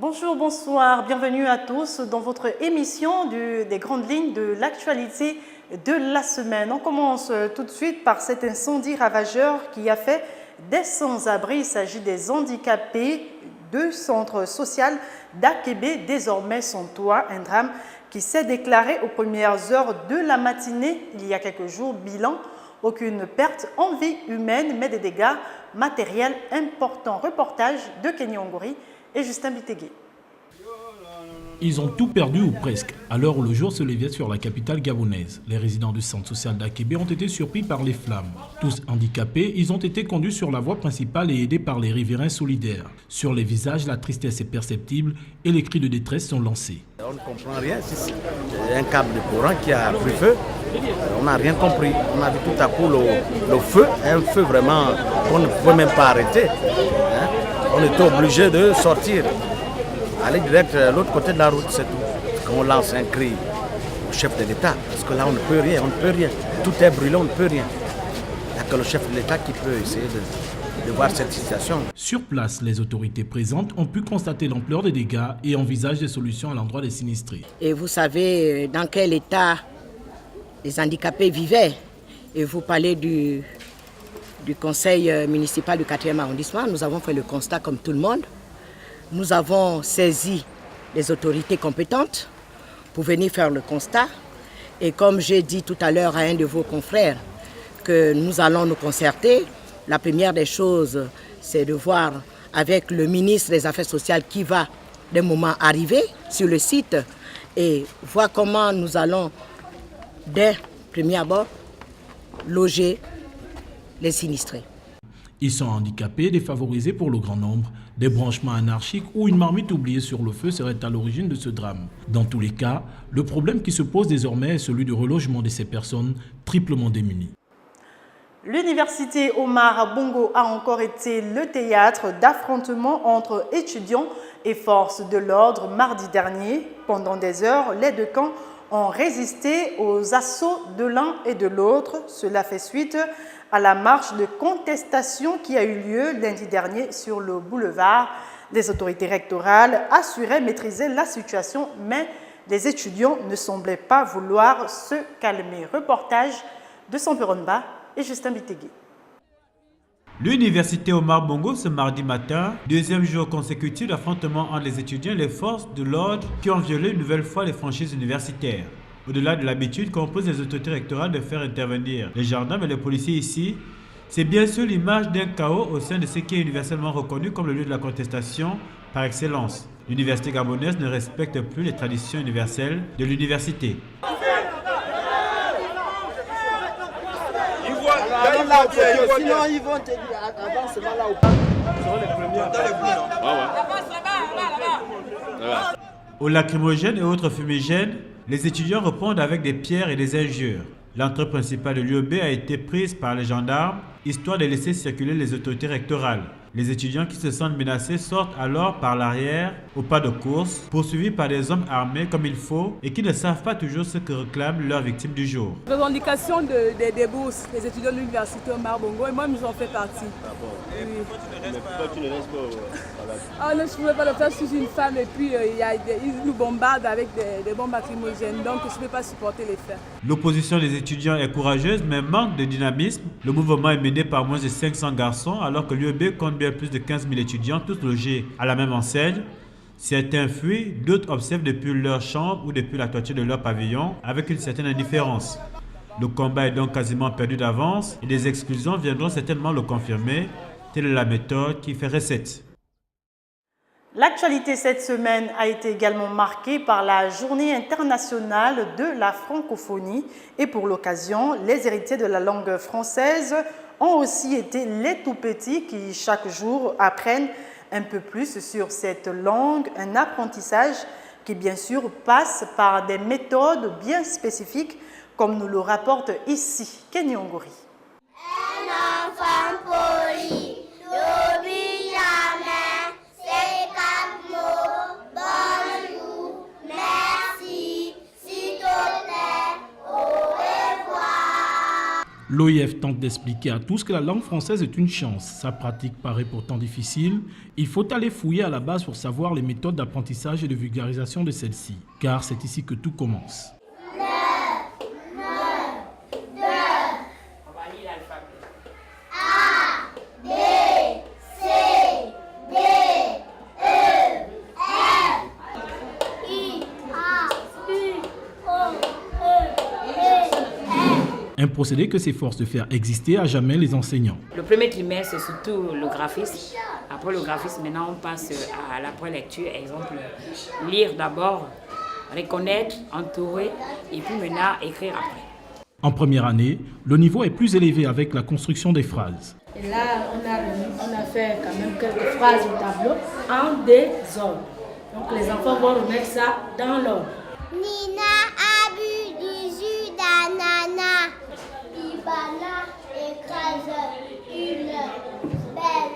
Bonjour, bonsoir, bienvenue à tous dans votre émission des grandes lignes de l'actualité de la semaine. On commence tout de suite par cet incendie ravageur qui a fait des sans-abri. Il s'agit des handicapés du centre social d'Akébé, désormais sans toit. Un drame qui s'est déclaré aux premières heures de la matinée il y a quelques jours. Bilan, aucune perte en vie humaine, mais des dégâts matériels importants. Reportage de Kenny Ongori et Justin Bitégué. Ils ont tout perdu ou presque. À l'heure où le jour se levait sur la capitale gabonaise, les résidents du centre social d'Akébé ont été surpris par les flammes. Tous handicapés, ils ont été conduits sur la voie principale et aidés par les riverains solidaires. Sur les visages, la tristesse est perceptible et les cris de détresse sont lancés. On ne comprend rien. C'est un câble de courant qui a pris feu. On n'a rien compris. On a vu tout à coup le feu, un feu vraiment qu'on ne pouvait même pas arrêter. On était obligé de sortir, aller direct de l'autre côté de la route, c'est tout. Quand on lance un cri au chef de l'État, parce que là on ne peut rien, Tout est brûlé, on ne peut rien. Il n'y a que le chef de l'État qui peut essayer de voir cette situation. Sur place, les autorités présentes ont pu constater l'ampleur des dégâts et envisagent des solutions à l'endroit des sinistrés. Et vous savez dans quel état les handicapés vivaient. Et vous parlez du conseil municipal du 4e arrondissement. Nous avons fait le constat comme tout le monde. Nous avons saisi les autorités compétentes pour venir faire le constat. Et comme j'ai dit tout à l'heure à un de vos confrères, que nous allons nous concerter. La première des choses, c'est de voir avec le ministre des Affaires sociales qui va d'un moment arriver sur le site et voir comment nous allons, dès premier abord, loger les sinistrés. Ils sont handicapés, défavorisés pour le grand nombre. Des branchements anarchiques ou une marmite oubliée sur le feu seraient à l'origine de ce drame. Dans tous les cas, le problème qui se pose désormais est celui du relogement de ces personnes triplement démunies. L'université Omar Bongo a encore été le théâtre d'affrontements entre étudiants et forces de l'ordre mardi dernier. Pendant des heures, les deux camps ont résisté aux assauts de l'un et de l'autre. Cela fait suite à la marche de contestation qui a eu lieu lundi dernier sur le boulevard. Les autorités rectorales assuraient maîtriser la situation, mais les étudiants ne semblaient pas vouloir se calmer. Reportage de Samperonba et Justin Bitégué. L'université Omar Bongo ce mardi matin, deuxième jour consécutif d'affrontement entre les étudiants et les forces de l'ordre qui ont violé une nouvelle fois les franchises universitaires. Au-delà de l'habitude qu'imposent les autorités rectorales de faire intervenir les gendarmes et les policiers ici, c'est bien sûr l'image d'un chaos au sein de ce qui est universellement reconnu comme le lieu de la contestation par excellence. L'université gabonaise ne respecte plus les traditions universelles de l'université. Sinon, ils vont te dire avancement là où seront les premiers. Aux lacrymogènes et autres fumigènes, les étudiants répondent avec des pierres et des injures. L'entrée principale de l'UEB a été prise par les gendarmes, histoire de laisser circuler les autorités rectorales. Les étudiants qui se sentent menacés sortent alors par l'arrière, au pas de course, poursuivis par des hommes armés comme il faut et qui ne savent pas toujours ce que réclament leurs victimes du jour. Revendication des bourses, les étudiants de l'université Omar Bongo, et moi, j'en fais partie. Ah bon. Oui. Mais pourquoi tu ne restes pas Ah non, je ne pouvais pas le faire, je suis une femme et puis ils nous bombardent avec des bombes lacrymogènes, donc je ne peux pas supporter les faits. L'opposition des étudiants est courageuse mais manque de dynamisme. Le mouvement est mené par moins de 500 garçons alors que l'UEB compte bien plus de 15 000 étudiants, tous logés à la même enseigne. Certains fuient, d'autres observent depuis leur chambre ou depuis la toiture de leur pavillon avec une certaine indifférence. Le combat est donc quasiment perdu d'avance et des exclusions viendront certainement le confirmer. Telle est la méthode qui fait recette. L'actualité cette semaine a été également marquée par la Journée internationale de la francophonie et pour l'occasion, les héritiers de la langue française ont aussi été les tout-petits qui chaque jour apprennent un peu plus sur cette langue, un apprentissage qui bien sûr passe par des méthodes bien spécifiques comme nous le rapporte ici Kenny Ongori. Un enfant poli, n'oublie jamais ces 4 mots. Bonjour, merci, s'il te plaît, au revoir. L'OIF tente d'expliquer à tous que la langue française est une chance. Sa pratique paraît pourtant difficile. Il faut aller fouiller à la base pour savoir les méthodes d'apprentissage et de vulgarisation de celle-ci, car c'est ici que tout commence. Un procédé que s'efforce de faire exister à jamais les enseignants. Le premier trimestre, c'est surtout le graphisme. Après le graphisme, maintenant, on passe à la prélecture. Exemple, lire d'abord, reconnaître, entourer, et puis maintenant, écrire après. En première année, le niveau est plus élevé avec la construction des phrases. Et là, on a fait quand même quelques phrases au tableau en désordre. Donc les enfants vont remettre ça dans l'ordre. Nina a bu du jus d'ananas. Ibana écrase une belle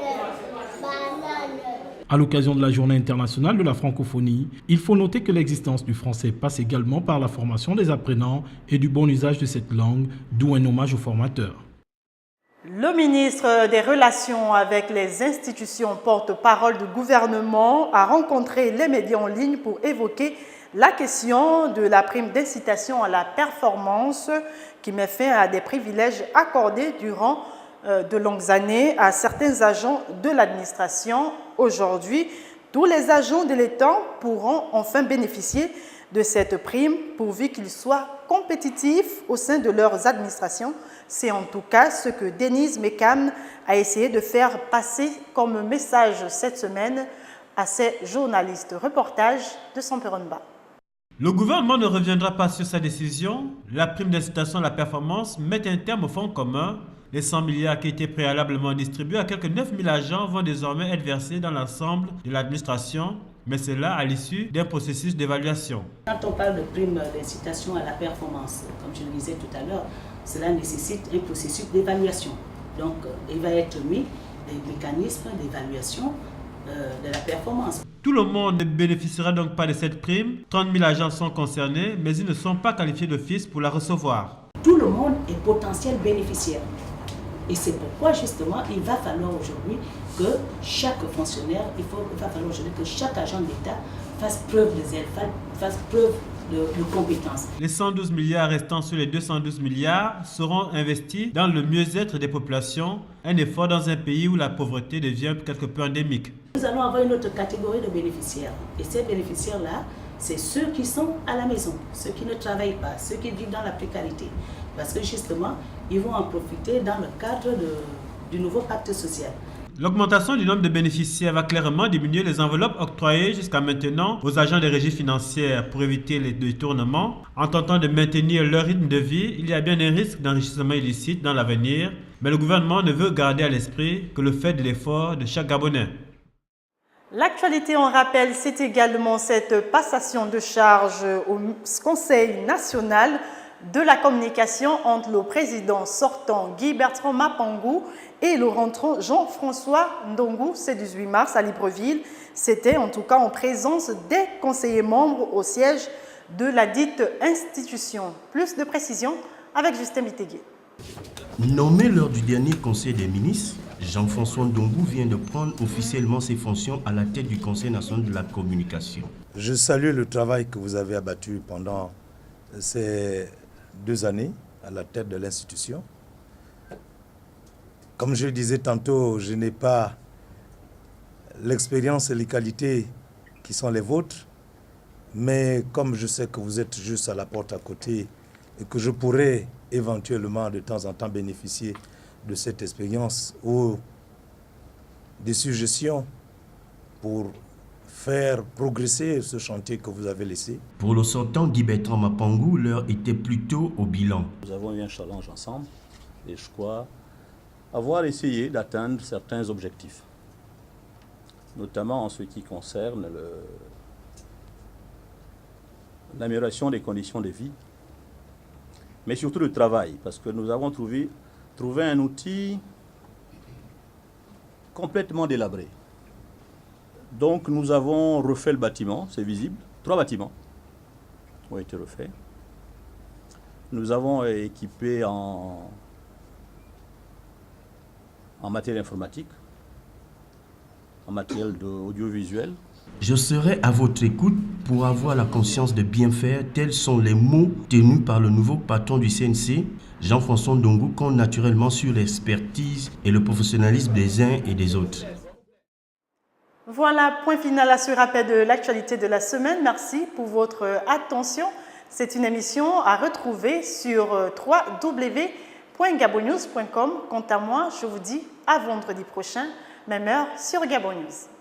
banane. À l'occasion de la Journée internationale de la francophonie, il faut noter que l'existence du français passe également par la formation des apprenants et du bon usage de cette langue, d'où un hommage aux formateurs. Le ministre des Relations avec les institutions porte-parole du gouvernement a rencontré les médias en ligne pour évoquer la question de la prime d'incitation à la performance qui met fin à des privilèges accordés durant de longues années à certains agents de l'administration. Aujourd'hui, tous les agents de l'État pourront enfin bénéficier de cette prime pourvu qu'ils soient compétitifs au sein de leurs administrations. C'est en tout cas ce que Denise Mekam a essayé de faire passer comme message cette semaine à ses journalistes. Reportage de Samperonba. Le gouvernement ne reviendra pas sur sa décision. La prime d'incitation à la performance met un terme au fonds commun. Les 100 milliards qui étaient préalablement distribués à quelques 9 000 agents vont désormais être versés dans l'ensemble de l'administration, mais cela à l'issue d'un processus d'évaluation. Quand on parle de prime d'incitation à la performance, comme je le disais tout à l'heure, cela nécessite un processus d'évaluation. Donc, il va être mis des mécanismes d'évaluation de la performance. Tout le monde ne bénéficiera donc pas de cette prime. 30 000 agents sont concernés, mais ils ne sont pas qualifiés d'office pour la recevoir. Tout le monde est potentiel bénéficiaire. Et c'est pourquoi justement il va falloir aujourd'hui que chaque fonctionnaire, va falloir aujourd'hui que chaque agent d'État fasse preuve de zèle, fasse preuve de compétences. Les 112 milliards restants sur les 212 milliards seront investis dans le mieux-être des populations, un effort dans un pays où la pauvreté devient quelque peu endémique. Nous allons avoir une autre catégorie de bénéficiaires. Et ces bénéficiaires-là, c'est ceux qui sont à la maison, ceux qui ne travaillent pas, ceux qui vivent dans la précarité. Parce que justement, ils vont en profiter dans le cadre du nouveau pacte social. L'augmentation du nombre de bénéficiaires va clairement diminuer les enveloppes octroyées jusqu'à maintenant aux agents des régies financières pour éviter les détournements. En tentant de maintenir leur rythme de vie, il y a bien un risque d'enrichissement illicite dans l'avenir, mais le gouvernement ne veut garder à l'esprit que le fait de l'effort de chaque Gabonais. L'actualité, on rappelle, c'est également cette passation de charge au Conseil national de la communication entre le président sortant Guy Bertrand Mapangou et le rentrant Jean-François Ndongo, ce 18 mars à Libreville. C'était en tout cas en présence des conseillers membres au siège de la dite institution. Plus de précisions avec Justin Bitégué. Nommé lors du dernier conseil des ministres, Jean-François Ndongo vient de prendre officiellement ses fonctions à la tête du Conseil national de la communication. Je salue le travail que vous avez abattu pendant ces 2 années à la tête de l'institution. Comme je le disais tantôt, je n'ai pas l'expérience et les qualités qui sont les vôtres, mais comme je sais que vous êtes juste à la porte à côté et que je pourrais éventuellement de temps en temps bénéficier de cette expérience ou des suggestions pour faire progresser ce chantier que vous avez laissé. Pour le sortant Guy Bertrand Mapangou, l'heure était plutôt au bilan. Nous avons eu un challenge ensemble et je crois avoir essayé d'atteindre certains objectifs, notamment en ce qui concerne l'amélioration des conditions de vie, mais surtout le travail, parce que nous avons trouvé un outil complètement délabré. Donc nous avons refait le bâtiment, c'est visible. 3 bâtiments ont été refaits. Nous avons équipé en en matière informatique, en matière d'audiovisuel. Je serai à votre écoute pour avoir la conscience de bien faire. Tels sont les mots tenus par le nouveau patron du CNC, Jean-François Ndongo, compte naturellement sur l'expertise et le professionnalisme des uns et des autres. Voilà, point final à ce rappel de l'actualité de la semaine. Merci pour votre attention. C'est une émission à retrouver sur www.gabonnews.com. Quant à moi, je vous dis à vendredi prochain, même heure sur Gabon News.